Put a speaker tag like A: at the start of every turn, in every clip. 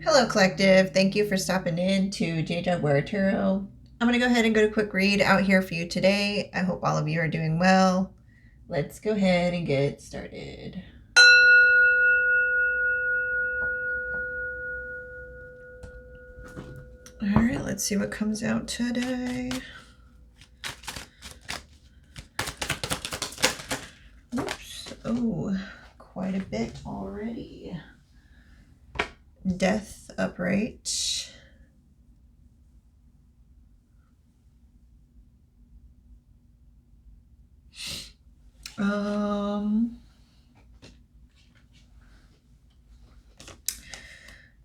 A: Hello, Collective. Thank you for stopping in to J Jaguar Tarot. I'm going to go ahead and go to a quick read out here for you today. I hope all of you are doing well. Let's go ahead and get started. All right, let's see what comes out today. Oops. Oh, quite a bit already. Death upright.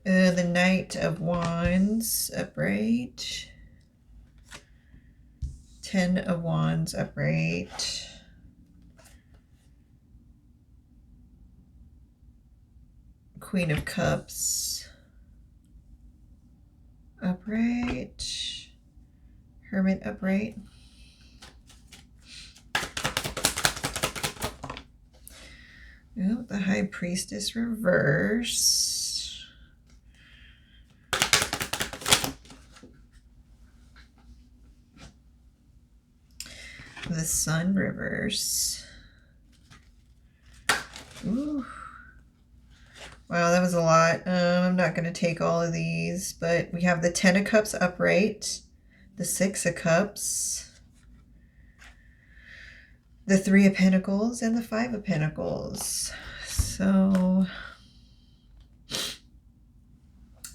A: The Knight of Wands upright. 10 of Wands upright. Queen of Cups upright. Hermit upright. Oh, the High Priestess reverse. The Sun reverse. Ooh. Wow, that was a lot. I'm not going to take all of these, but we have the 10 of Cups upright, the 6 of Cups, the 3 of Pentacles, and the 5 of Pentacles. So,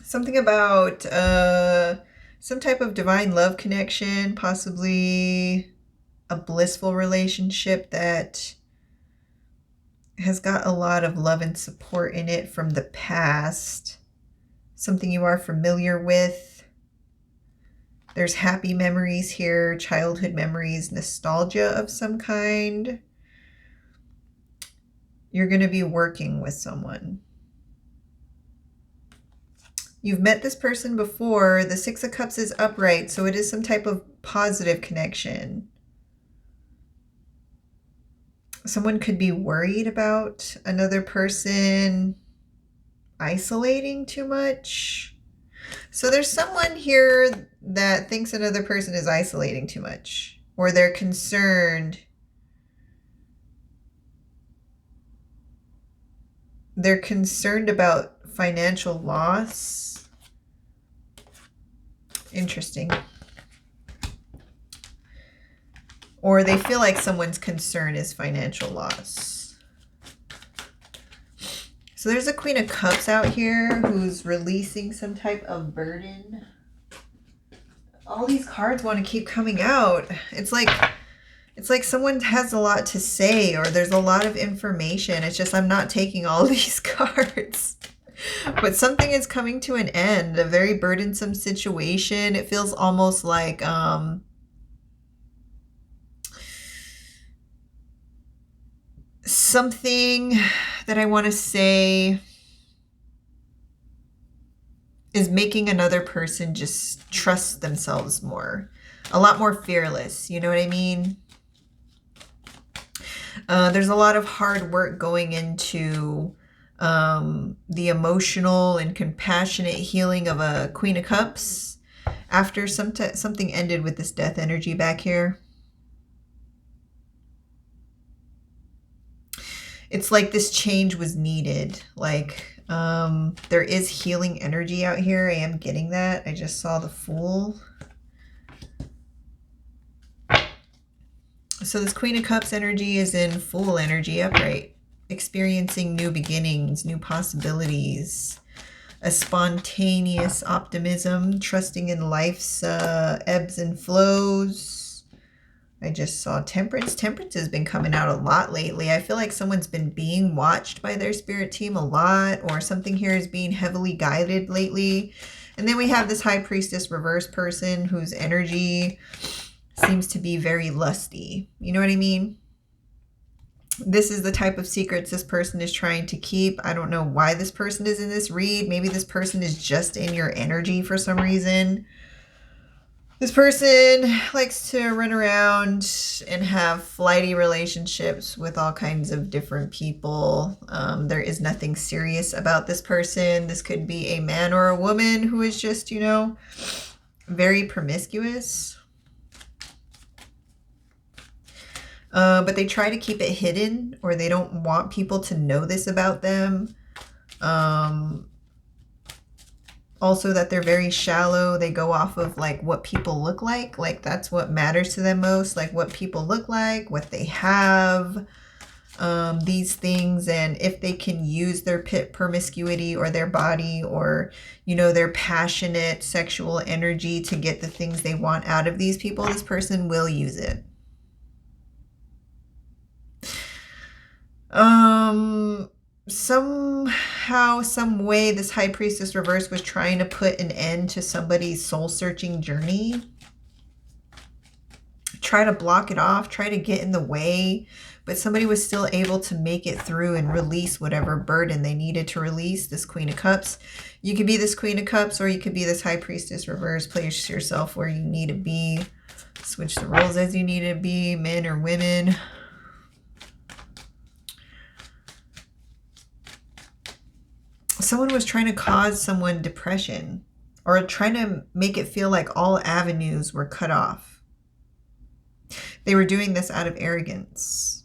A: something about some type of divine love connection, possibly a blissful relationship that has got a lot of love and support in it from the past. Something you are familiar with. There's happy memories here, childhood memories, nostalgia of some kind. You're going to be working with someone. You've met this person before. The 6 of Cups is upright, so it is some type of positive connection. Someone could be worried about another person isolating too much. So there's someone here that thinks another person is isolating too much, or they're concerned. They're concerned about financial loss. Interesting. Or they feel like someone's concern is financial loss. So there's a Queen of Cups out here who's releasing some type of burden. All these cards want to keep coming out. It's like someone has a lot to say, or there's a lot of information. It's just I'm not taking all these cards. But something is coming to an end, a very burdensome situation. It feels almost like something that I want to say is making another person just trust themselves more. A lot more fearless, you know what I mean? There's a lot of hard work going into the emotional and compassionate healing of a Queen of Cups after something ended with this death energy back here. It's like this change was needed. Like there is healing energy out here. I am getting that. I just saw the Fool. So this Queen of Cups energy is in Fool energy upright. Experiencing new beginnings, new possibilities, a spontaneous optimism, trusting in life's ebbs and flows. I just saw Temperance. Temperance has been coming out a lot lately. I feel like someone's been being watched by their spirit team a lot, or something here is being heavily guided lately. And then we have this High Priestess reverse person whose energy seems to be very lusty. You know what I mean? This is the type of secrets this person is trying to keep. I don't know why this person is in this read. Maybe this person is just in your energy for some reason. This person likes to run around and have flighty relationships with all kinds of different people. There is nothing serious about this person. This could be a man or a woman who is just, you know, very promiscuous. But they try to keep it hidden, or they don't want people to know this about them. Also that they're very shallow. They go off of like what people look like. Like that's what matters to them most. Like what people look like, what they have, these things. And if they can use their promiscuity or their body or, you know, their passionate sexual energy to get the things they want out of these people, this person will use it. Somehow, some way, this High Priestess reverse was trying to put an end to somebody's soul-searching journey. Try to block it off, try to get in the way, but somebody was still able to make it through and release whatever burden they needed to release. This Queen of Cups. You could be this Queen of Cups, or you could be this High Priestess reverse. Place yourself where you need to be. Switch the roles as you need to be, men or women. Someone was trying to cause someone depression, or trying to make it feel like all avenues were cut off. They were doing this out of arrogance,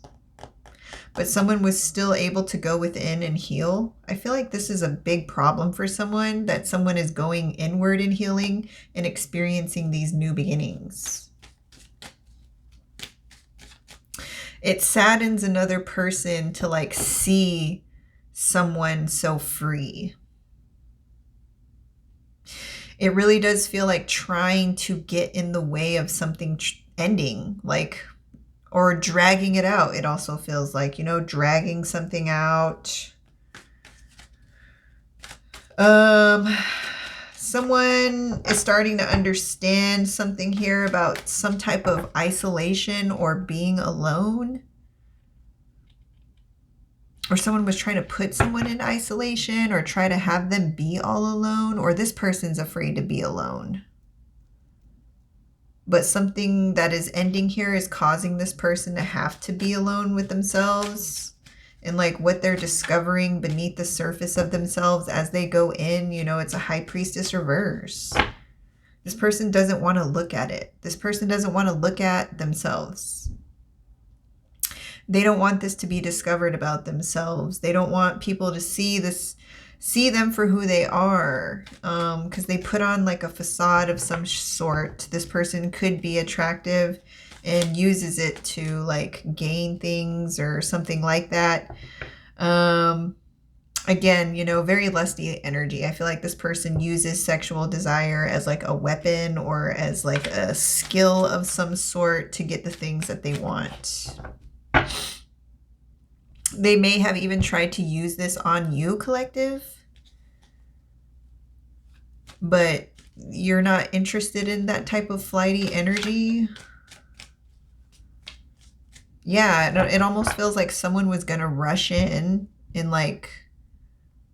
A: but someone was still able to go within and heal. I feel like this is a big problem for someone, that someone is going inward and healing and experiencing these new beginnings. It saddens another person to like see someone so free. It really does feel like trying to get in the way of something ending, like, or dragging it out. It also feels like, you know, dragging something out. Someone is starting to understand something here about some type of isolation or being alone. Or someone was trying to put someone in isolation or try to have them be all alone, or this person's afraid to be alone. But something that is ending here is causing this person to have to be alone with themselves and like what they're discovering beneath the surface of themselves as they go in. You know, it's a High Priestess reverse. This person doesn't want to look at it. This person doesn't want to look at themselves. They don't want this to be discovered about themselves. They don't want people to see this, see them for who they are, because they put on like a facade of some sort. This person could be attractive and uses it to like gain things or something like that. Again, you know, very lusty energy. I feel like this person uses sexual desire as like a weapon or as like a skill of some sort to get the things that they want. They may have even tried to use this on you, collective, but you're not interested in that type of flighty energy. Yeah, it almost feels like someone was going to rush in and like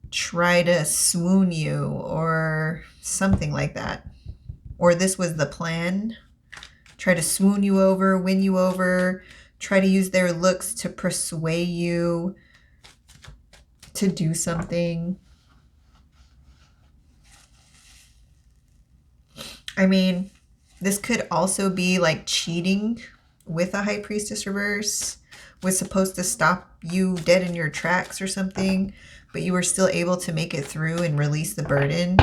A: try to swoon you or something like that. Or this was the plan. Try to swoon you over, win you over, try to use their looks to persuade you to do something. I mean, this could also be like cheating with a High Priestess reverse. Was supposed to stop you dead in your tracks or something, but you were still able to make it through and release the burden.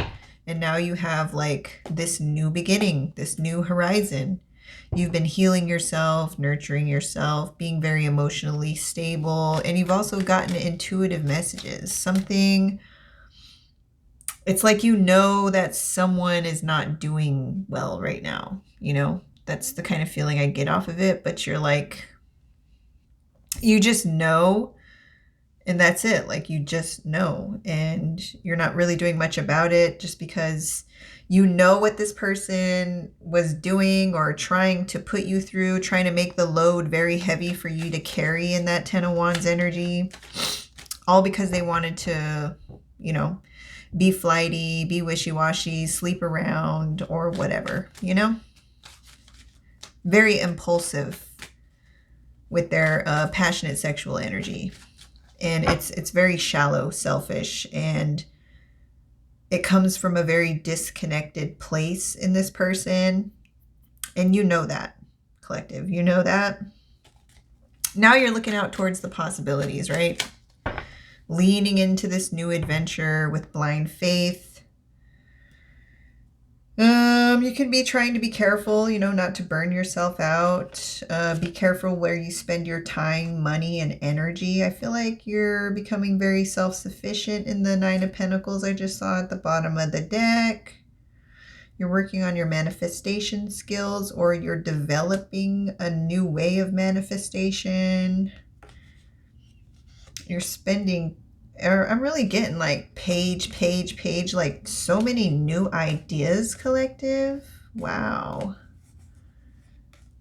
A: And now you have like this new beginning, this new horizon. You've been healing yourself, nurturing yourself, being very emotionally stable. And you've also gotten intuitive messages. Something, it's like you know that someone is not doing well right now. You know, that's the kind of feeling I get off of it. But you're like, you just know, and that's it. Like you just know, and you're not really doing much about it just because you know what this person was doing or trying to put you through, trying to make the load very heavy for you to carry in that 10 of Wands energy, all because they wanted to, you know, be flighty, be wishy-washy, sleep around or whatever, you know? very impulsive with their passionate sexual energy. And it's very shallow, selfish, and it comes from a very disconnected place in this person. And you know that, collective. You know that. Now you're looking out towards the possibilities, right? Leaning into this new adventure with blind faith. You can be trying to be careful, not to burn yourself out. Be careful where you spend your time, money, and energy. I feel like you're becoming very self-sufficient in the Nine of Pentacles I just saw at the bottom of the deck. You're working on your manifestation skills, or you're developing a new way of manifestation. You're spending, or I'm really getting like page, like so many new ideas, collective. Wow.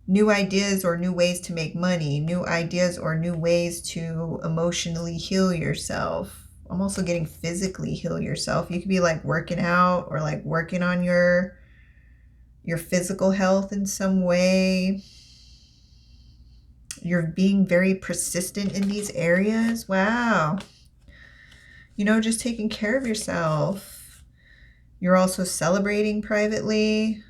A: New ideas or new ways to make money, new ideas or new ways to emotionally heal yourself. I'm also getting physically heal yourself. You could be like working out or like working on your physical health in some way. You're being very persistent in these areas. Wow. Just taking care of yourself. You're also celebrating privately.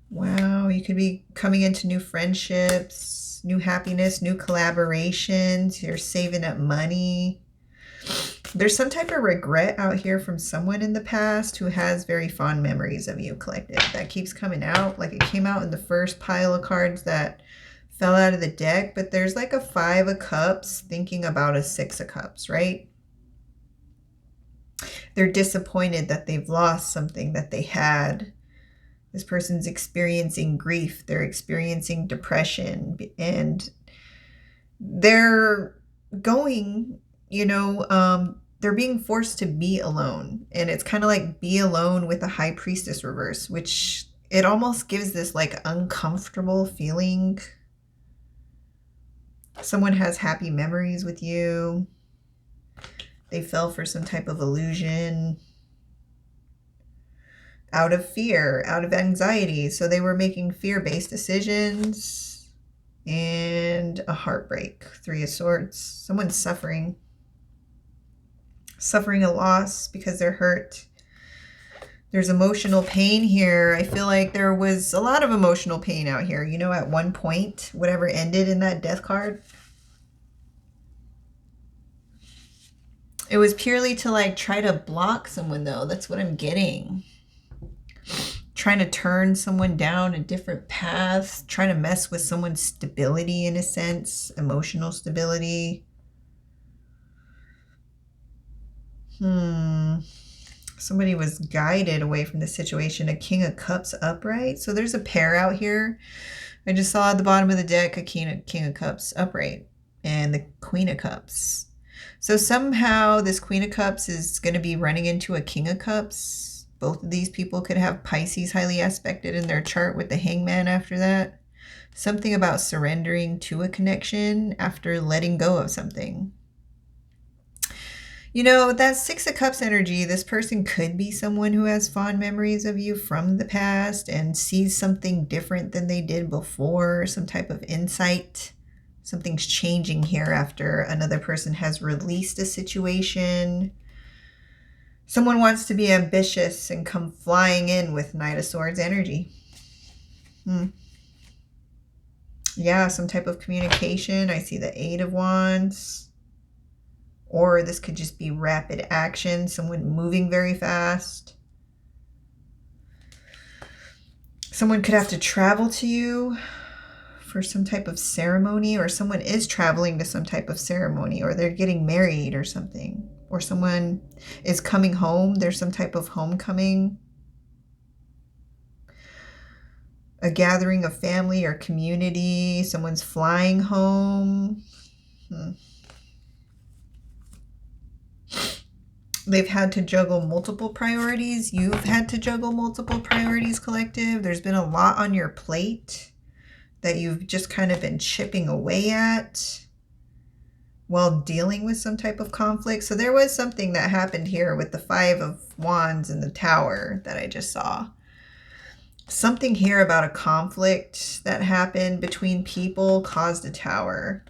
A: Wow. You could be coming into new friendships, new happiness, new collaborations. You're saving up money. There's some type of regret out here from someone in the past who has very fond memories of you, collective. That keeps coming out. Like it came out in the first pile of cards that fell out of the deck, but there's like a 5 of Cups thinking about a 6 of Cups, right? They're disappointed that they've lost something that they had. This person's experiencing grief. They're experiencing depression, and they're going, they're being forced to be alone. And it's kind of like be alone with a High Priestess reverse, which it almost gives this like uncomfortable feeling. Someone has happy memories with you. They fell for some type of illusion out of fear, out of anxiety. So they were making fear-based decisions, and a heartbreak. 3 of Swords. Someone's suffering a loss because they're hurt. There's emotional pain here. I feel like there was a lot of emotional pain out here. At one point, whatever ended in that death card, it was purely to like try to block someone, though. That's what I'm getting. Trying to turn someone down a different path, trying to mess with someone's stability in a sense, emotional stability. Somebody was guided away from the situation. A King of Cups upright. So there's a pair out here. I just saw at the bottom of the deck a King of Cups upright and the Queen of Cups. So somehow this Queen of Cups is going to be running into a King of Cups. Both of these people could have Pisces highly aspected in their chart with the Hangman after that. Something about surrendering to a connection after letting go of something. That 6 of Cups energy, this person could be someone who has fond memories of you from the past and sees something different than they did before, some type of insight. Something's changing here after another person has released a situation. Someone wants to be ambitious and come flying in with Knight of Swords energy. Yeah, some type of communication. I see the 8 of Wands. Or this could just be rapid action, someone moving very fast. Someone could have to travel to you for some type of ceremony, or someone is traveling to some type of ceremony, or they're getting married or something. Or someone is coming home. There's some type of homecoming. A gathering of family or community. Someone's flying home. They've had to juggle multiple priorities. You've had to juggle multiple priorities, collective. There's been a lot on your plate that you've just kind of been chipping away at while dealing with some type of conflict. So there was something that happened here with the 5 of Wands and the Tower that I just saw. Something here about a conflict that happened between people caused a tower.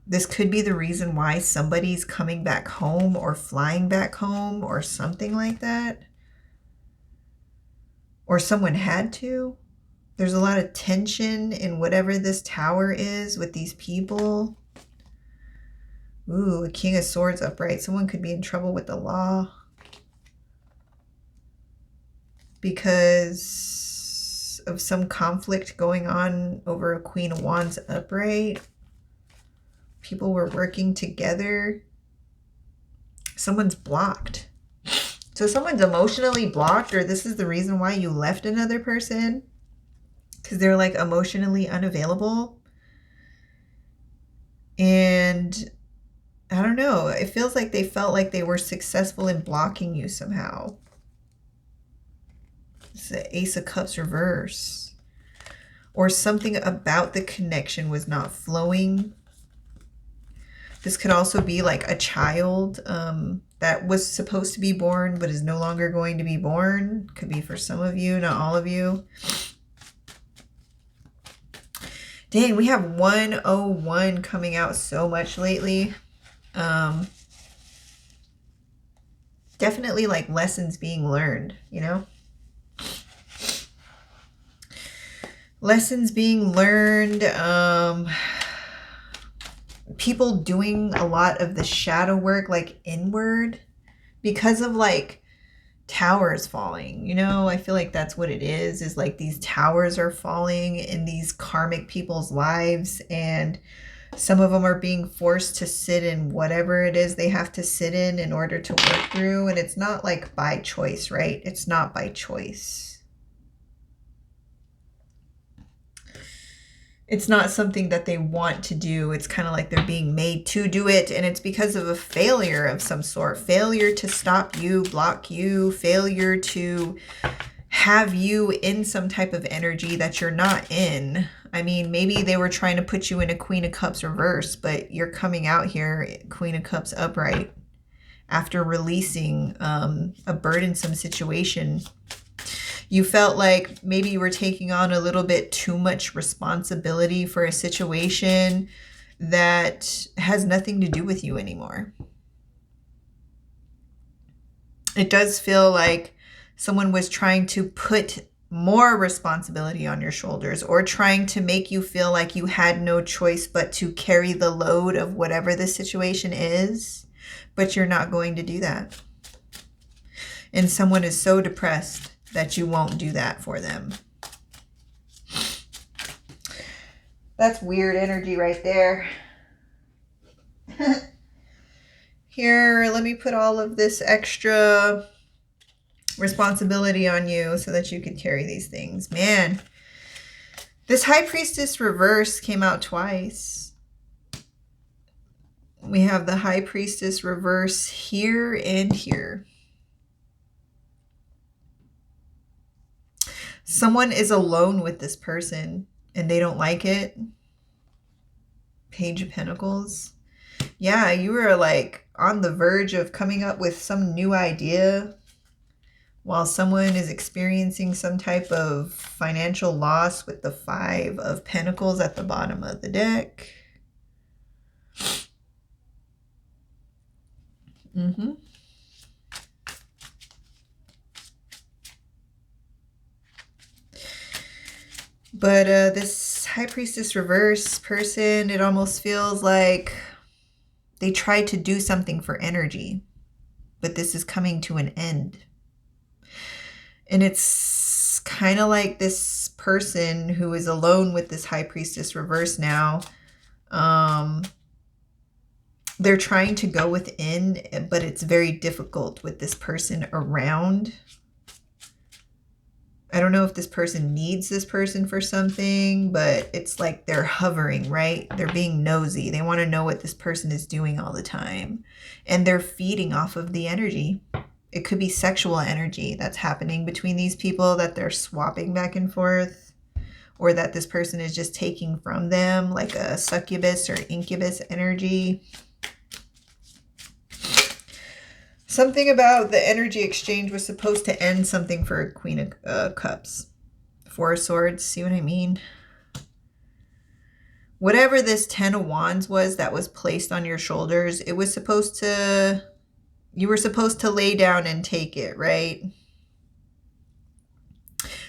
A: This could be the reason why somebody's coming back home or flying back home or something like that. Or someone had to. There's a lot of tension in whatever this tower is with these people. Ooh, a King of Swords upright. Someone could be in trouble with the law because of some conflict going on over a Queen of Wands upright. People were working together. Someone's blocked. So someone's emotionally blocked, or this is the reason why you left another person. Because they're like emotionally unavailable. And I don't know. It feels like they felt like they were successful in blocking you somehow. It's the Ace of Cups reverse. Or something about the connection was not flowing. This could also be like a child that was supposed to be born but is no longer going to be born. Could be for some of you, not all of you. Dang, we have 101 coming out so much lately. Definitely like lessons being learned, you know? Lessons being learned. People doing a lot of the shadow work, like inward, because of like towers falling, you know? I feel like that's what it is like these towers are falling in these karmic people's lives, and some of them are being forced to sit in whatever it is they have to sit in order to work through. And it's not like by choice, right? It's not by choice. It's not something that they want to do. It's kind of like they're being made to do it. And it's because of a failure of some sort. Failure to stop you, block you, failure to have you in some type of energy that you're not in. I mean, maybe they were trying to put you in a Queen of Cups reverse, but you're coming out here Queen of Cups upright after releasing a burdensome situation. You felt like maybe you were taking on a little bit too much responsibility for a situation that has nothing to do with you anymore. It does feel like someone was trying to put more responsibility on your shoulders, or trying to make you feel like you had no choice but to carry the load of whatever the situation is, but you're not going to do that. And someone is so depressed that you won't do that for them. That's weird energy right there. Here, let me put all of this extra responsibility on you so that you could carry these things. Man, this High Priestess reverse came out twice. We have the High Priestess reverse here and here. Someone is alone with this person and they don't like it. Page of Pentacles. Yeah, you were like on the verge of coming up with some new idea while someone is experiencing some type of financial loss with the Five of Pentacles at the bottom of the deck. But this High Priestess reverse person, it almost feels like they tried to do something for energy, but this is coming to an end. And it's kind of like this person who is alone with this High Priestess reverse now. They're trying to go within, but it's very difficult with this person around. I don't know if this person needs this person for something, but it's like they're hovering, right? They're being nosy. They want to know what this person is doing all the time. And they're feeding off of the energy. It could be sexual energy that's happening between these people that they're swapping back and forth, or that this person is just taking from them, like a succubus or incubus energy. Something about the energy exchange was supposed to end something for Queen of Cups. Four of Swords, see what I mean? Whatever this 10 of Wands was that was placed on your shoulders, it was supposed to, you were supposed to lay down and take it, right?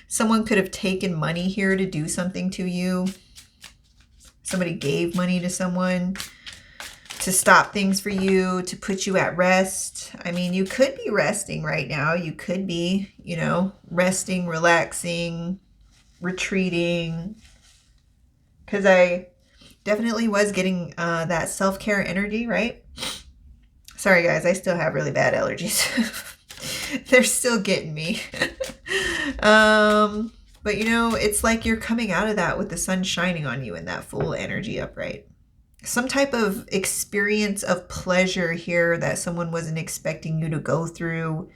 A: Someone could have taken money here to do something to you. Somebody gave money to someone to stop things for you, to put you at rest. I mean, you could be resting right now. You could be, you know, resting, relaxing, retreating. Because I definitely was getting that self-care energy, right? Sorry, guys. I still have really bad allergies. They're still getting me. But, you know, it's like you're coming out of that with the sun shining on you in that full energy upright. Some type of experience of pleasure here that someone wasn't expecting you to go through.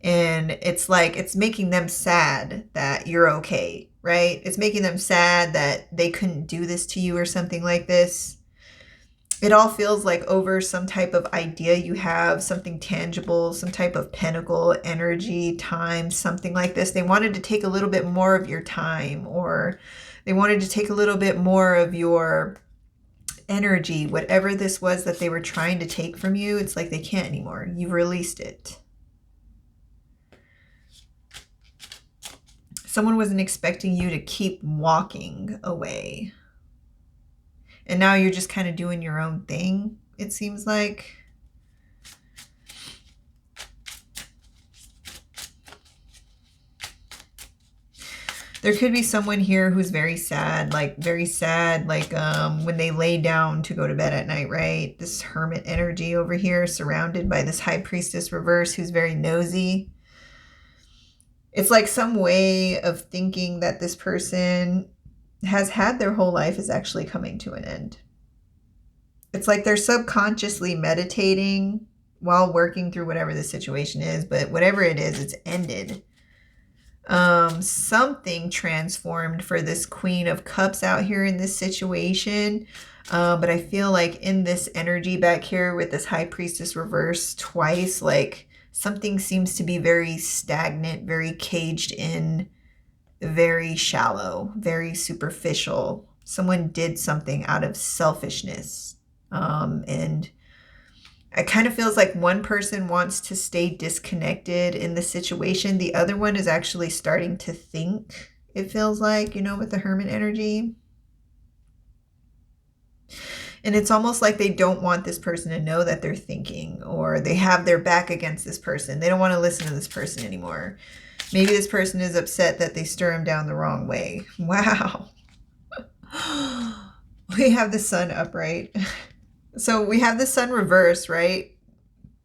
A: And it's like, it's making them sad that you're okay, right? It's making them sad that they couldn't do this to you or something like this. It all feels like over some type of idea you have, something tangible, some type of pentacle, energy, time, something like this. They wanted to take a little bit more of your time, or they wanted to take a little bit more of your energy, whatever this was that they were trying to take from you. It's like they can't anymore. You've released it. Someone wasn't expecting you to keep walking away. And now you're just kind of doing your own thing, it seems like. There could be someone here who's very sad, like when they lay down to go to bed at night, right? This hermit energy over here, surrounded by this high priestess reverse who's very nosy. It's like some way of thinking that this person has had their whole life is actually coming to an end. It's like they're subconsciously meditating while working through whatever the situation is, but whatever it is, it's ended. Something transformed for this Queen of Cups out here in this situation. But I feel like in this energy back here with this High Priestess reverse twice, like something seems to be very stagnant, very caged in, very shallow, very superficial. Someone did something out of selfishness. And it kind of feels like one person wants to stay disconnected in the situation. The other one is actually starting to think, it feels like, you know, with the Hermit energy. And it's almost like they don't want this person to know that they're thinking, or they have their back against this person. They don't want to listen to this person anymore. Maybe this person is upset that they stir him down the wrong way. Wow. We have the sun upright. So we have the sun reverse, right?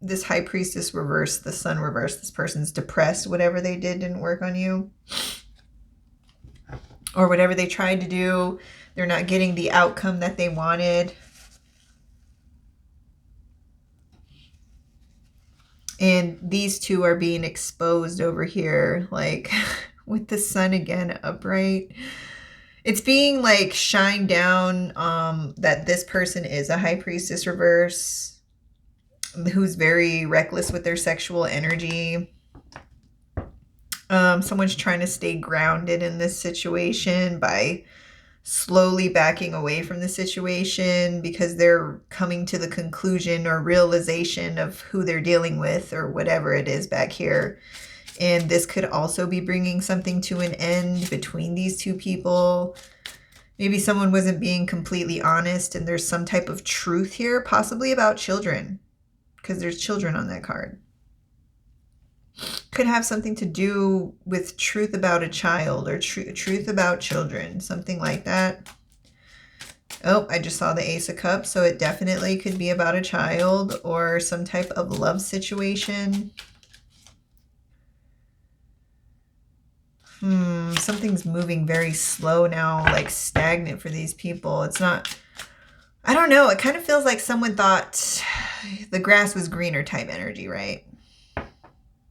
A: This High Priestess reverse, the sun reverse. This person's depressed. Whatever they did didn't work on you. Or whatever they tried to do, they're not getting the outcome that they wanted. And these two are being exposed over here, like with the sun again upright. It's being like shined down that this person is a High Priestess reverse who's very reckless with their sexual energy. Someone's trying to stay grounded in this situation by slowly backing away from the situation because they're coming to the conclusion or realization of who they're dealing with or whatever it is back here. And this could also be bringing something to an end between these two people. Maybe someone wasn't being completely honest and there's some type of truth here, possibly about children, because there's children on that card. Could have something to do with truth about a child or truth about children, something like that. Oh, I just saw the Ace of Cups, so it definitely could be about a child or some type of love situation. Something's moving very slow now, like stagnant for these people. It's not, I don't know. It kind of feels like someone thought the grass was greener type energy, right?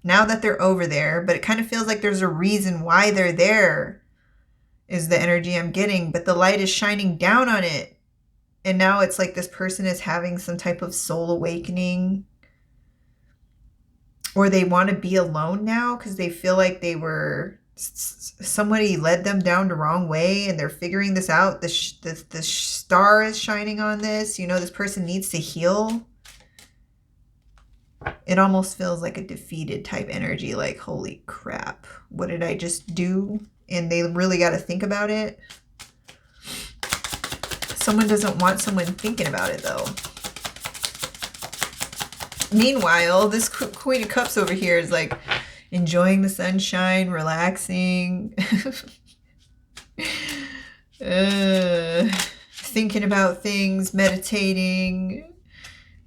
A: Now that they're over there, but it kind of feels like there's a reason why they're there is the energy I'm getting, but the light is shining down on it. And now it's like this person is having some type of soul awakening. or they want to be alone now because they feel like somebody led them down the wrong way and they're figuring this out. The star is shining on this. You know, this person needs to heal. It almost feels like a defeated type energy, like, holy crap, what did I just do? And they really got to think about it. Someone doesn't want someone thinking about it, though. Meanwhile, this Queen of Cups over here is like enjoying the sunshine, relaxing, thinking about things, meditating,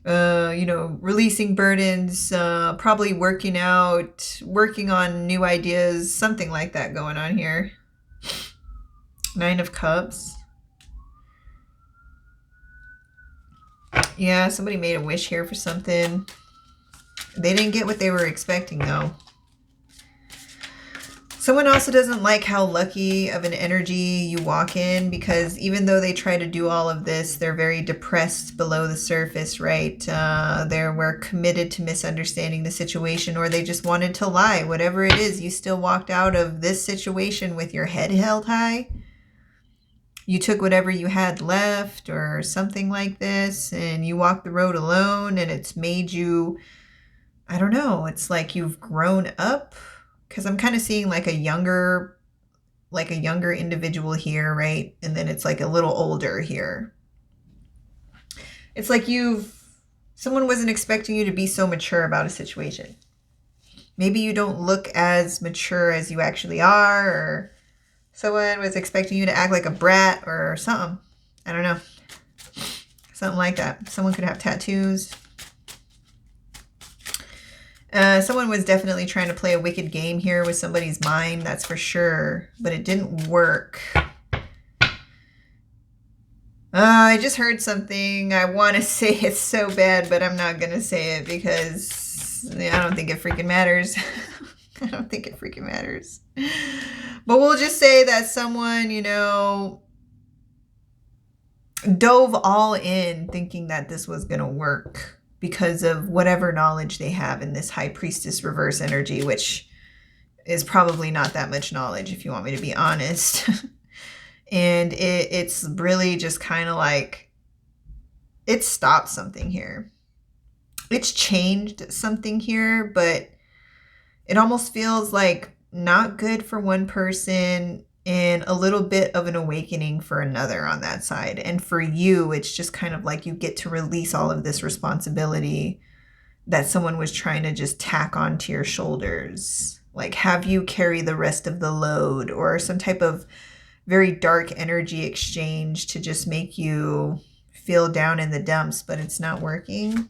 A: you know, releasing burdens, probably working out, working on new ideas, something like that going on here. 9 of Cups. Yeah, somebody made a wish here for something. They didn't get what they were expecting, though. Someone also doesn't like how lucky of an energy you walk in, because even though they try to do all of this, they're very depressed below the surface, right? They were committed to misunderstanding the situation, or they just wanted to lie. Whatever it is, you still walked out of this situation with your head held high. You took whatever you had left or something like this, and you walked the road alone, and it's made you, I don't know, it's like you've grown up, because I'm kind of seeing like a younger individual here, right? And then it's like a little older here. It's like someone wasn't expecting you to be so mature about a situation. Maybe you don't look as mature as you actually are, or someone was expecting you to act like a brat or something. I don't know. Something like that. Someone could have tattoos. Someone was definitely trying to play a wicked game here with somebody's mind, that's for sure. But it didn't work. I just heard something. I want to say it so bad, but I'm not going to say it because I don't think it freaking matters. I don't think it freaking matters. But we'll just say that someone, you know, dove all in thinking that this was going to work because of whatever knowledge they have in this High Priestess reverse energy, which is probably not that much knowledge, if you want me to be honest. And it's really just kind of like, it stopped something here. It's changed something here, but it almost feels like not good for one person and a little bit of an awakening for another on that side. And for you, it's just kind of like you get to release all of this responsibility that someone was trying to just tack onto your shoulders. Like have you carry the rest of the load, or some type of very dark energy exchange to just make you feel down in the dumps, but it's not working.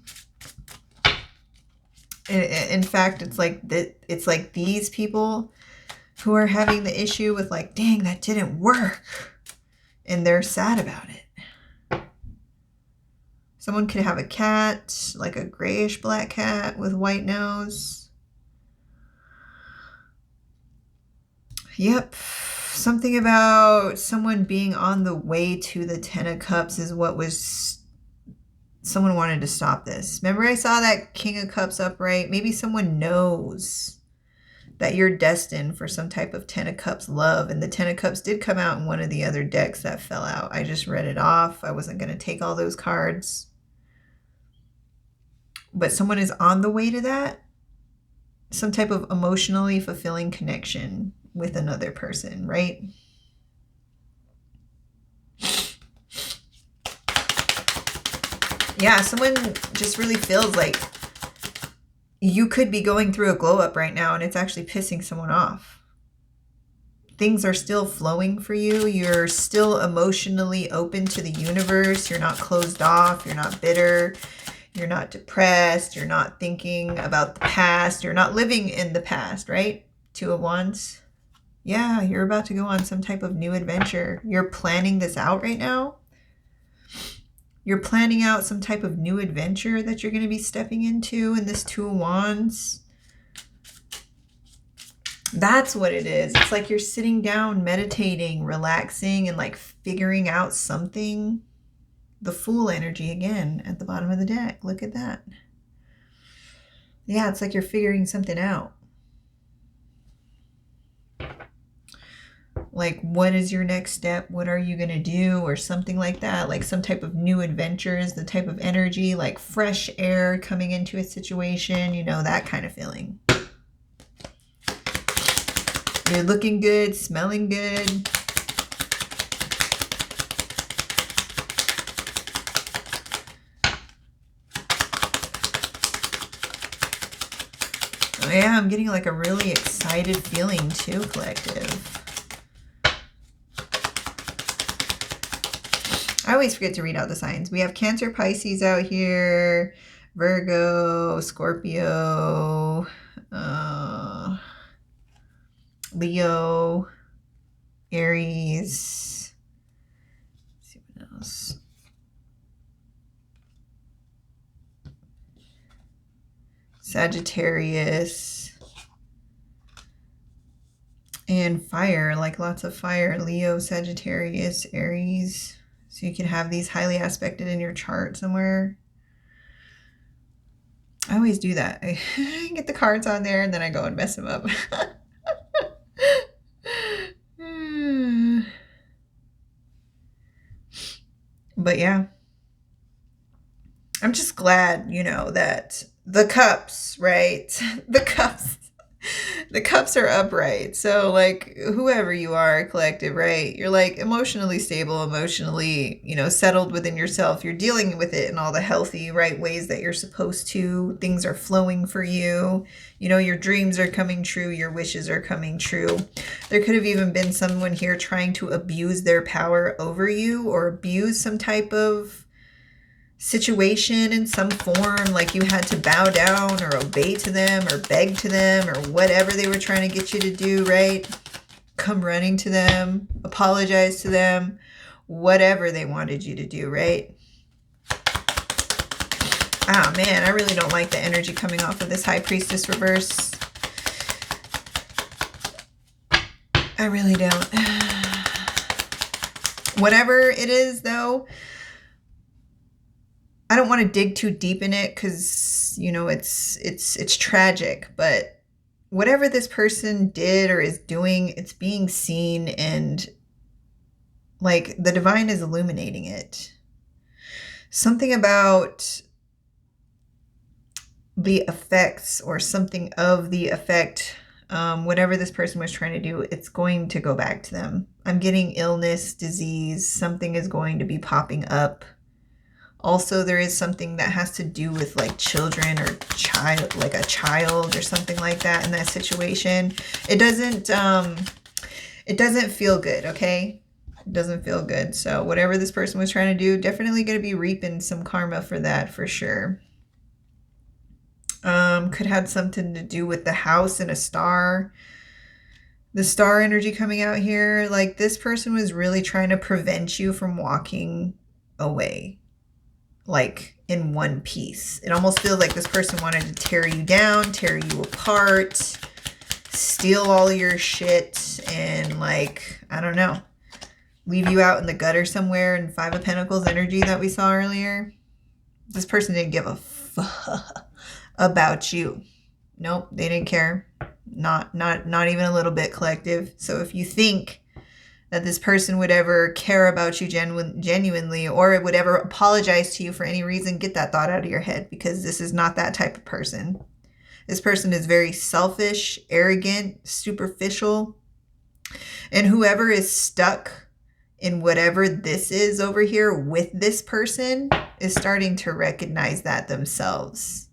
A: In fact, it's like these people who are having the issue with like, dang, that didn't work. And they're sad about it. Someone could have a cat, like a grayish black cat with white nose. Yep. Something about someone being on the way to the 10 of Cups is what was... Someone wanted to stop this. Remember I saw that King of Cups upright? Maybe someone knows that you're destined for some type of 10 of Cups love. And the 10 of Cups did come out in one of the other decks that fell out. I just read it off. I wasn't going to take all those cards. But someone is on the way to that. Some type of emotionally fulfilling connection with another person, right? Yeah, someone just really feels like you could be going through a glow up right now and it's actually pissing someone off. Things are still flowing for you. You're still emotionally open to the universe. You're not closed off. You're not bitter. You're not depressed. You're not thinking about the past. You're not living in the past, right? 2 of Wands. Yeah, you're about to go on some type of new adventure. You're planning this out right now. You're planning out some type of new adventure that you're going to be stepping into in this 2 of Wands. That's what it is. It's like you're sitting down, meditating, relaxing, and like figuring out something. The Fool energy again at the bottom of the deck. Look at that. Yeah, it's like you're figuring something out. Like, what is your next step? What are you going to do? Or something like that. Like some type of new adventure is the type of energy, like fresh air coming into a situation, you know, that kind of feeling. You're looking good, smelling good. Oh yeah, I'm getting like a really excited feeling too, collective. I always forget to read out the signs. We have Cancer, Pisces out here, Virgo, Scorpio, Leo, Aries. Let's see what else. Sagittarius. And fire, like lots of fire. Leo, Sagittarius, Aries. So you can have these highly aspected in your chart somewhere. I always do that. I get the cards on there and then I go and mess them up. But yeah, I'm just glad, you know, that the cups, right? The cups are upright. So like whoever you are, collective, right? You're like emotionally stable, emotionally, you know, settled within yourself. You're dealing with it in all the healthy, right ways that you're supposed to. Things are flowing for you. You know, your dreams are coming true. Your wishes are coming true. There could have even been someone here trying to abuse their power over you or abuse some type of situation in some form, like you had to bow down or obey to them or beg to them or whatever they were trying to get you to do, right? Come running to them, apologize to them, whatever they wanted you to do, right? Ah, man, I really don't like the energy coming off of this High Priestess reverse. I really don't. Whatever it is, though, I don't want to dig too deep in it because, you know, it's tragic, but whatever this person did or is doing, it's being seen, and like the divine is illuminating it. Something about the effects or something of the effect, whatever this person was trying to do, it's going to go back to them. I'm getting illness, disease, something is going to be popping up. Also, there is something that has to do with like children or child, like a child or something like that in that situation. It doesn't feel good, okay? It doesn't feel good. So whatever this person was trying to do, definitely going to be reaping some karma for that for sure. Could have something to do with the house and a star. The star energy coming out here, like this person was really trying to prevent you from walking away, like in one piece. It almost feels like this person wanted to tear you down, tear you apart, steal all your shit, and like, I don't know, leave you out in the gutter somewhere in Five of Pentacles energy that we saw earlier. This person didn't give a fuck about you. Nope, they didn't care. Not even a little bit, collective. So if you think that this person would ever care about you genuinely or would ever apologize to you for any reason, get that thought out of your head, because this is not that type of person. This person is very selfish, arrogant, superficial, and whoever is stuck in whatever this is over here with this person is starting to recognize that themselves.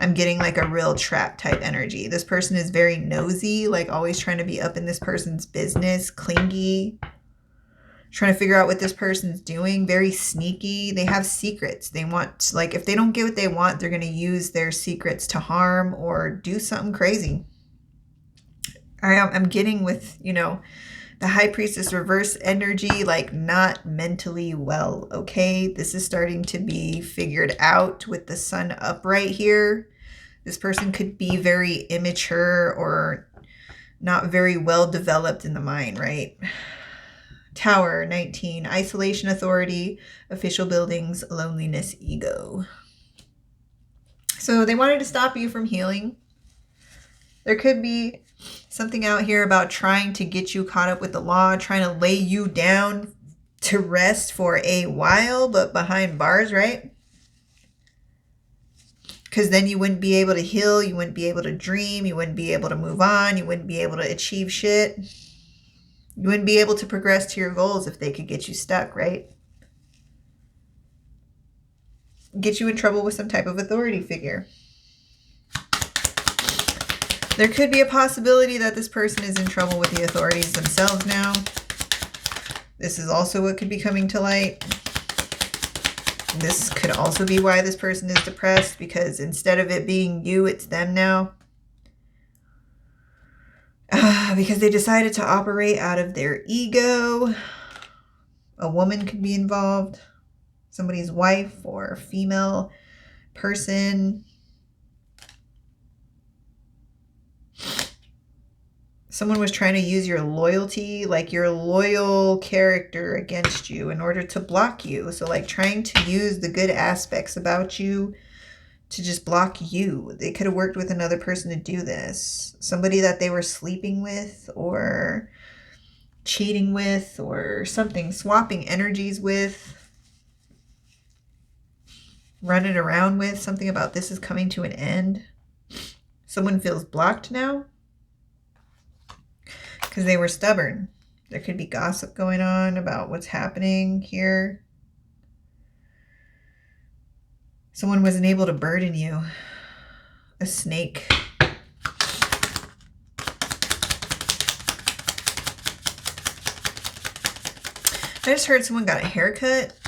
A: I'm getting like a real trap type energy. This person is very nosy, like always trying to be up in this person's business, clingy, trying to figure out what this person's doing, very sneaky. They have secrets. They want, like, if they don't get what they want, they're going to use their secrets to harm or do something crazy. I'm getting with, you know, the High Priestess reverse energy, like not mentally well, okay? This is starting to be figured out with the sun upright here. This person could be very immature or not very well developed in the mind, right? Tower, 19, isolation, authority, official buildings, loneliness, ego. So they wanted to stop you from healing. There could be something out here about trying to get you caught up with the law, trying to lay you down to rest for a while, but behind bars, right? Because then you wouldn't be able to heal, you wouldn't be able to dream, you wouldn't be able to move on, you wouldn't be able to achieve shit. You wouldn't be able to progress to your goals if they could get you stuck, right? Get you in trouble with some type of authority figure. There could be a possibility that this person is in trouble with the authorities themselves now. This is also what could be coming to light. This could also be why this person is depressed, because instead of it being you, it's them now. Because they decided to operate out of their ego. A woman could be involved. Somebody's wife or female person. Someone was trying to use your loyalty, like your loyal character against you in order to block you. So like trying to use the good aspects about you to just block you. They could have worked with another person to do this. Somebody that they were sleeping with or cheating with or something. Swapping energies with. Running around with. Something about this is coming to an end. Someone feels blocked now. Because they were stubborn. There could be gossip going on about what's happening here. Someone wasn't able to burden you. A snake. I just heard someone got a haircut.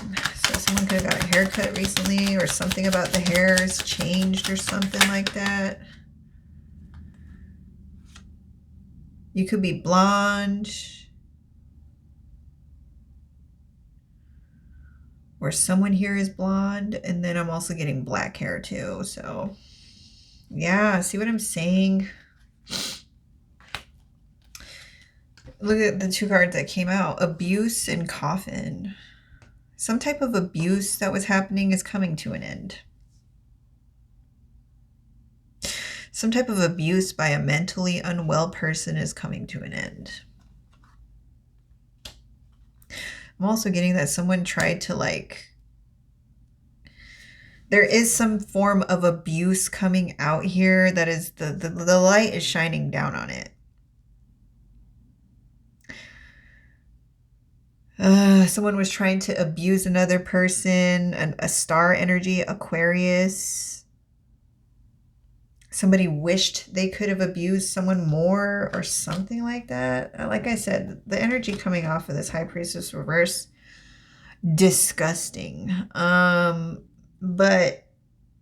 A: So someone could have got a haircut recently, or something about the hairs changed or something like that. You could be blonde. Or someone here is blonde. And then I'm also getting black hair too. So yeah, see what I'm saying? Look at the two cards that came out. Abuse and coffin. Some type of abuse that was happening is coming to an end. Some type of abuse by a mentally unwell person is coming to an end. I'm also getting that someone tried to there is some form of abuse coming out here that is, the light is shining down on it. Someone was trying to abuse another person, a star energy, Aquarius. Somebody wished they could have abused someone more or something like that. Like I said, the energy coming off of this High Priestess reverse, disgusting. But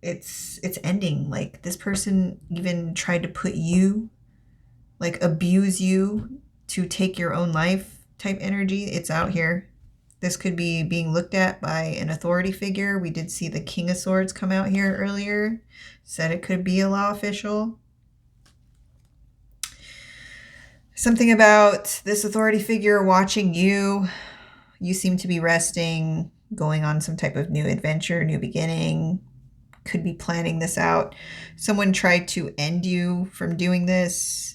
A: it's ending. Like this person even tried to put you, like abuse you to take your own life type energy. It's out here. This could be being looked at by an authority figure. We did see the King of Swords come out here earlier. Said it could be a law official. Something about this authority figure watching you. You seem to be resting, going on some type of new adventure, new beginning. Could be planning this out. Someone tried to end you from doing this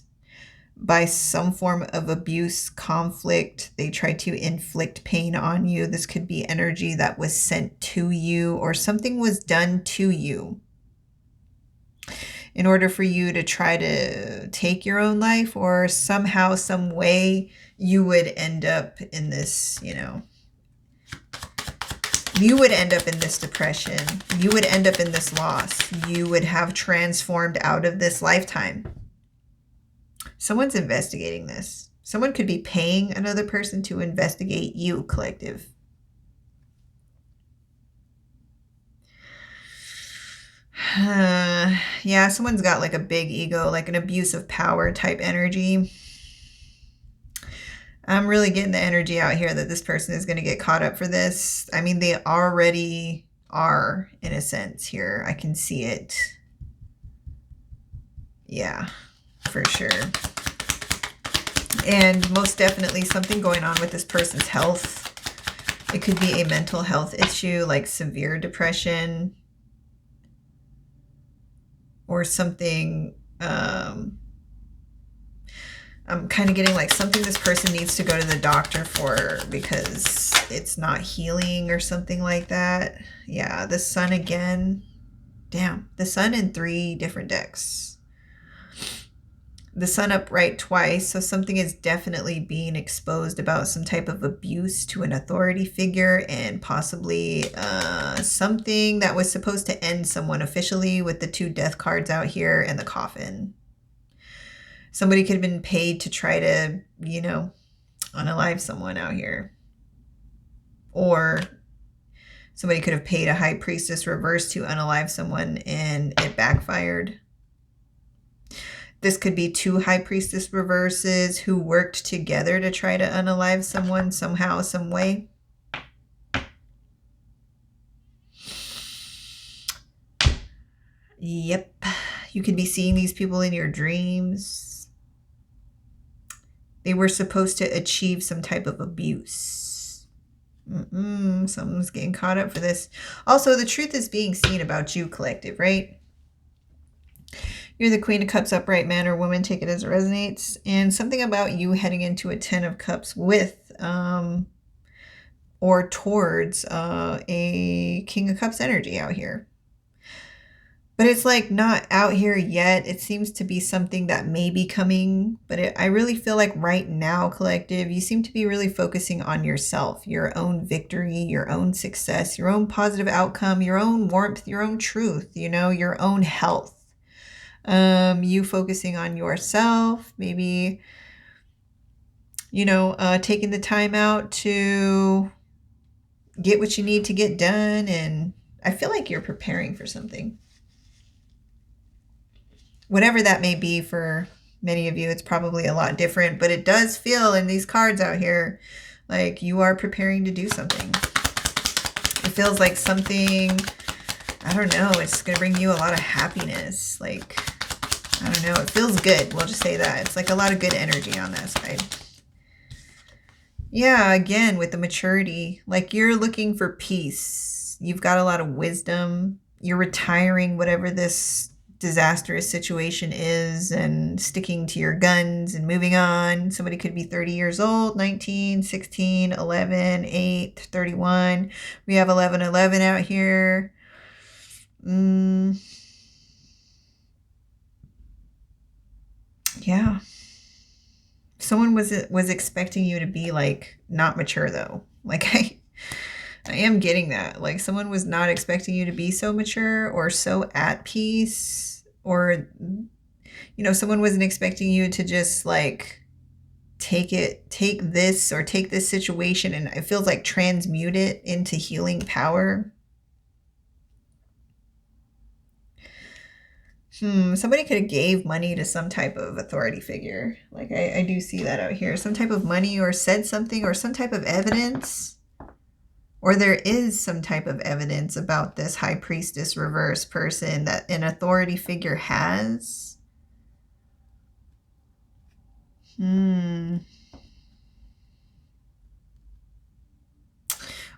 A: by some form of abuse, conflict. They tried to inflict pain on you. This could be energy that was sent to you, or something was done to you in order for you to try to take your own life, or somehow, some way you would end up in this, you would end up in this depression. You would end up in this loss. You would have transformed out of this lifetime. Someone's investigating this. Someone could be paying another person to investigate you, collective. Yeah, someone's got like a big ego, like an abuse of power type energy. I'm really getting the energy out here that this person is going to get caught up for this. I mean, they already are, in a sense here. I can see it. Yeah, for sure. And most definitely something going on with this person's health. It could be a mental health issue, like severe depression. or something. I'm kind of getting like something this person needs to go to the doctor for because it's not healing or something like that. Yeah, the sun again. Damn, the sun in 3 different decks. The sun upright twice, so something is definitely being exposed about some type of abuse to an authority figure, and possibly something that was supposed to end someone officially with the 2 death cards out here and the coffin. Somebody could have been paid to try to, you know, unalive someone out here. Or somebody could have paid a high priestess reverse to unalive someone and it backfired. This could be 2 high priestess reverses who worked together to try to unalive someone somehow, some way. Yep. You could be seeing these people in your dreams. They were supposed to achieve some type of abuse. Someone's getting caught up for this. Also, the truth is being seen about you, collective, right? You're the Queen of Cups, upright man or woman. Take it as it resonates. And something about you heading into a 10 of Cups with or towards a King of Cups energy out here. But it's like not out here yet. It seems to be something that may be coming. But I really feel like right now, collective, you seem to be really focusing on yourself, your own victory, your own success, your own positive outcome, your own warmth, your own truth, you know, your own health. You focusing on yourself, maybe, you know, taking the time out to get what you need to get done. And I feel like you're preparing for something. Whatever that may be for many of you, it's probably a lot different, but it does feel in these cards out here like you are preparing to do something. It feels like something, I don't know, it's going to bring you a lot of happiness. Like, I don't know, it feels good. We'll just say that. It's like a lot of good energy on that side. Yeah, again, with the maturity, like you're looking for peace. You've got a lot of wisdom. You're retiring whatever this disastrous situation is and sticking to your guns and moving on. Somebody could be 30 years old, 19, 16, 11, 8, 31. We have 1111 out here. Yeah. Someone was expecting you to be like not mature though. Like I am getting that. Like someone was not expecting you to be so mature or so at peace, or, you know, someone wasn't expecting you to just like take this situation and it feels like transmute it into healing power. Somebody could have gave money to some type of authority figure. Like I do see that out here. Some type of money, or said something, or some type of evidence. Or there is some type of evidence about this high priestess reverse person that an authority figure has.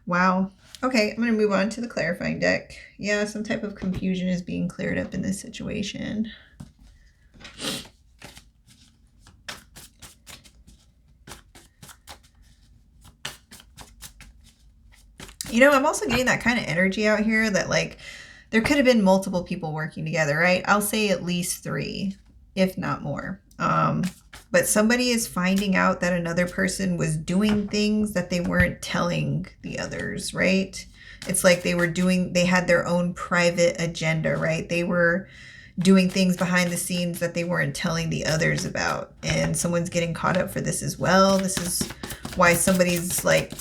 A: Wow. Okay, I'm going to move on to the clarifying deck. Yeah, some type of confusion is being cleared up in this situation. You know, I'm also getting that kind of energy out here that like there could have been multiple people working together, right? I'll say at least 3, if not more. But somebody is finding out that another person was doing things that they weren't telling the others, right? It's like they had their own private agenda, right? They were doing things behind the scenes that they weren't telling the others about. And someone's getting caught up for this as well. This is why somebody's like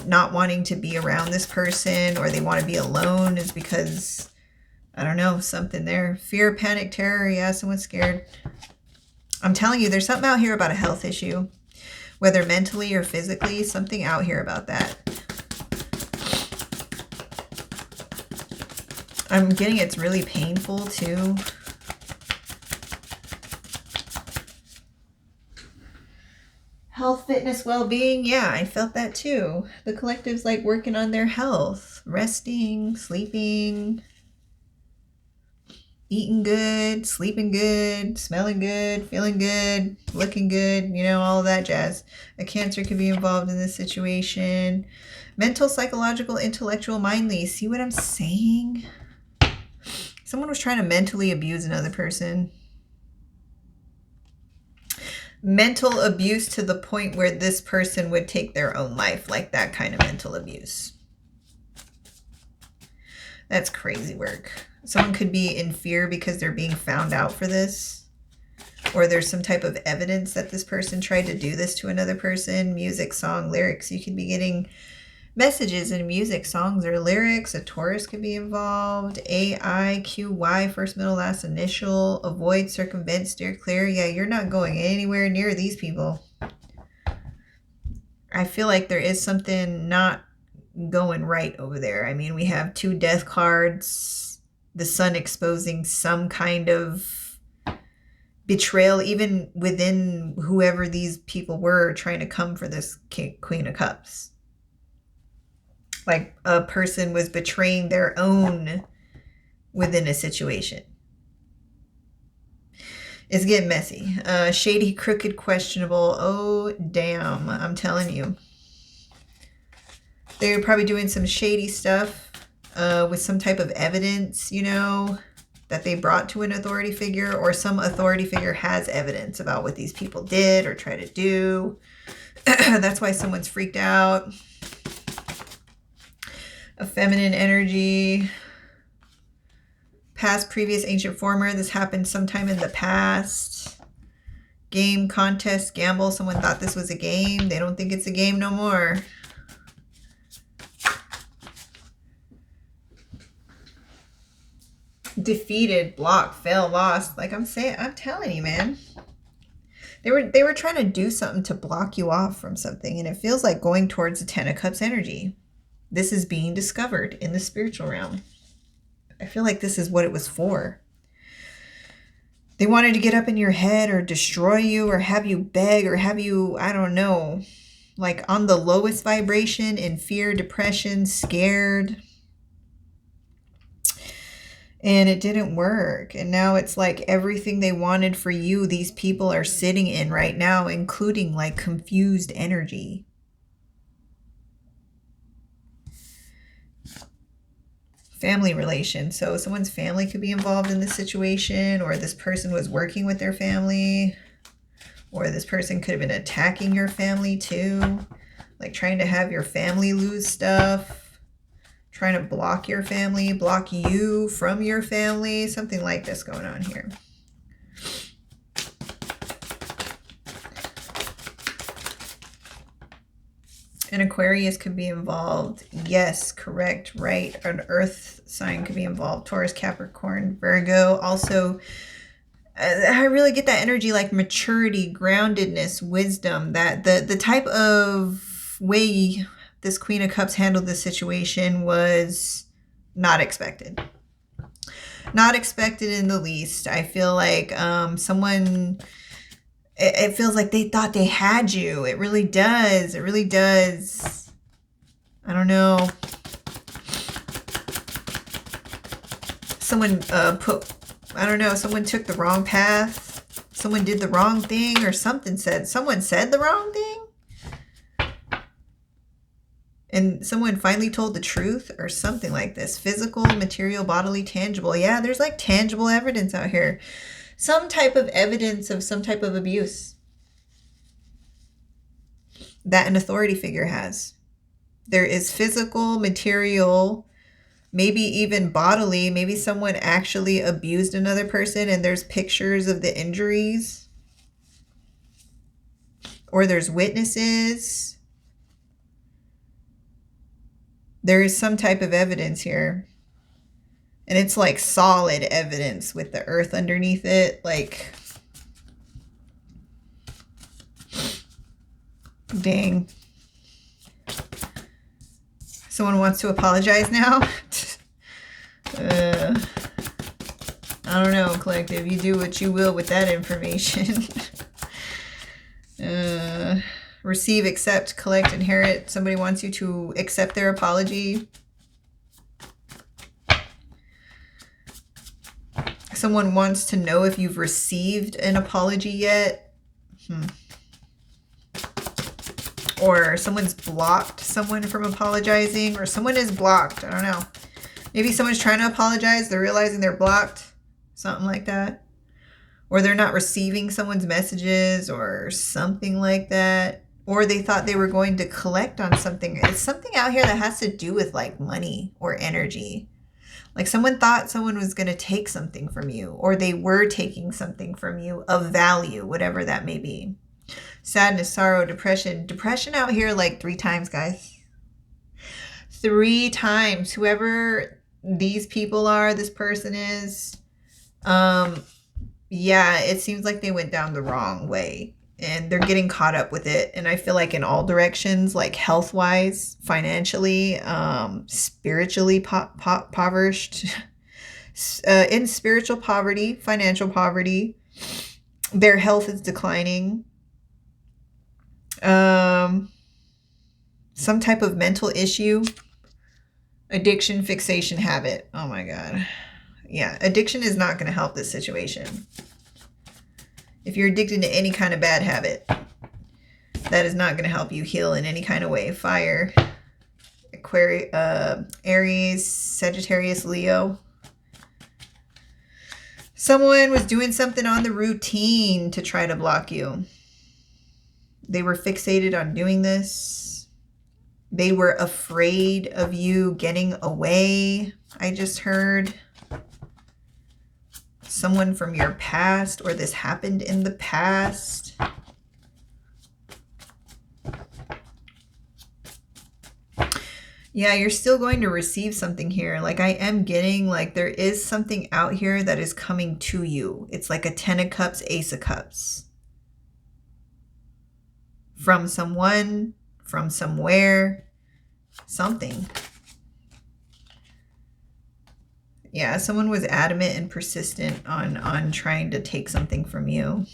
A: not wanting to be around this person, or they want to be alone, is because, I don't know, something there. Fear, panic, terror. Yeah, someone's scared. I'm telling you, there's something out here about a health issue, whether mentally or physically, something out here about that. I'm getting it's really painful too. Health, fitness, well-being. Yeah, I felt that too. The collective's like working on their health, resting, sleeping. eating good, sleeping good, smelling good, feeling good, looking good, you know, all of that jazz. A Cancer could be involved in this situation. Mental, psychological, intellectual, mindly. See what I'm saying? Someone was trying to mentally abuse another person. Mental abuse to the point where this person would take their own life, like that kind of mental abuse. That's crazy work. Someone could be in fear because they're being found out for this, or there's some type of evidence that this person tried to do this to another person. Music, song, lyrics. You could be getting messages in music, songs, or lyrics. A Taurus could be involved. AIQY, first, middle, last initial. Avoid, circumvent, steer clear. Yeah, you're not going anywhere near these people. I feel like there is something not going right over there. I mean, we have 2 death cards. The sun exposing some kind of betrayal, even within whoever these people were trying to come for this Queen of Cups. Like a person was betraying their own within a situation. It's getting messy. Shady, crooked, questionable. Oh, damn. I'm telling you. They're probably doing some shady stuff with some type of evidence, you know, that they brought to an authority figure, or some authority figure has evidence about what these people did or try to do. That's why someone's freaked out. A feminine energy. Past, previous, ancient, former. This happened sometime in the past. Game, contest, gamble. Someone thought this was a game. They don't think it's a game no more. Defeated, blocked, failed, lost. Like I'm telling you, man. They were trying to do something to block you off from something, and it feels like going towards the 10 of Cups energy. This is being discovered in the spiritual realm. I feel like this is what it was for. They wanted to get up in your head or destroy you or have you beg or have you, I don't know, like on the lowest vibration, in fear, depression, scared. And it didn't work. And now it's like everything they wanted for you, these people are sitting in right now, including like confused energy. Family relation. So someone's family could be involved in this situation, or this person was working with their family, or this person could have been attacking your family too, like trying to have your family lose stuff, trying to block your family, block you from your family, something like this going on here. An Aquarius could be involved. Yes, correct, right. An earth sign could be involved. Taurus, Capricorn, Virgo. Also, I really get that energy like maturity, groundedness, wisdom. That the type of way this Queen of Cups handled this situation was not expected. Not expected in the least. I feel like someone... It feels like they thought they had you. It really does. It really does. I don't know. Someone someone took the wrong path. Someone did the wrong thing, or someone said the wrong thing. And someone finally told the truth, or something like this. Physical, material, bodily, tangible. Yeah, there's like tangible evidence out here. Some type of evidence of some type of abuse that an authority figure has. There is physical, material, maybe even bodily. Maybe someone actually abused another person and there's pictures of the injuries. Or there's witnesses. There is some type of evidence here. And it's like solid evidence with the earth underneath it. Like, dang. Someone wants to apologize now? I don't know, collective. You do what you will with that information. Receive, accept, collect, inherit. Somebody wants you to accept their apology. someone wants to know if you've received an apology yet. Or someone's blocked someone from apologizing, or someone is blocked. I don't know. Maybe someone's trying to apologize. They're realizing they're blocked. Something like that. Or they're not receiving someone's messages or something like that. Or they thought they were going to collect on something. It's something out here that has to do with like money or energy. Like someone thought someone was going to take something from you, or they were taking something from you of value, whatever that may be. Sadness, sorrow, depression. Depression out here like 3 times, guys. 3 times. Whoever these people are, this person is, yeah, it seems like they went down the wrong way and they're getting caught up with it. And I feel like in all directions, like health-wise, financially, spiritually impoverished, in spiritual poverty, financial poverty, their health is declining. Some type of mental issue, addiction, fixation, habit. Oh my God. Yeah, addiction is not going to help this situation. If you're addicted to any kind of bad habit, that is not going to help you heal in any kind of way. Fire, Aquarius, Aries, Sagittarius, Leo. Someone was doing something on the routine to try to block you. They were fixated on doing this. They were afraid of you getting away. I just heard someone from your past, or this happened in the past. Yeah, you're still going to receive something here. Like I am getting like there is something out here that is coming to you. It's like a 10 of Cups, Ace of Cups. From someone, from somewhere, something. Yeah, someone was adamant and persistent on trying to take something from you.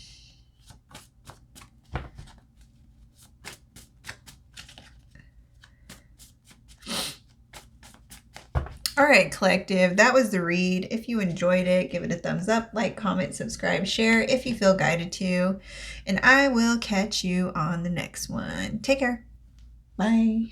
A: All right, collective, that was the read. If you enjoyed it, give it a thumbs up, like, comment, subscribe, share if you feel guided to. And I will catch you on the next one. Take care. Bye.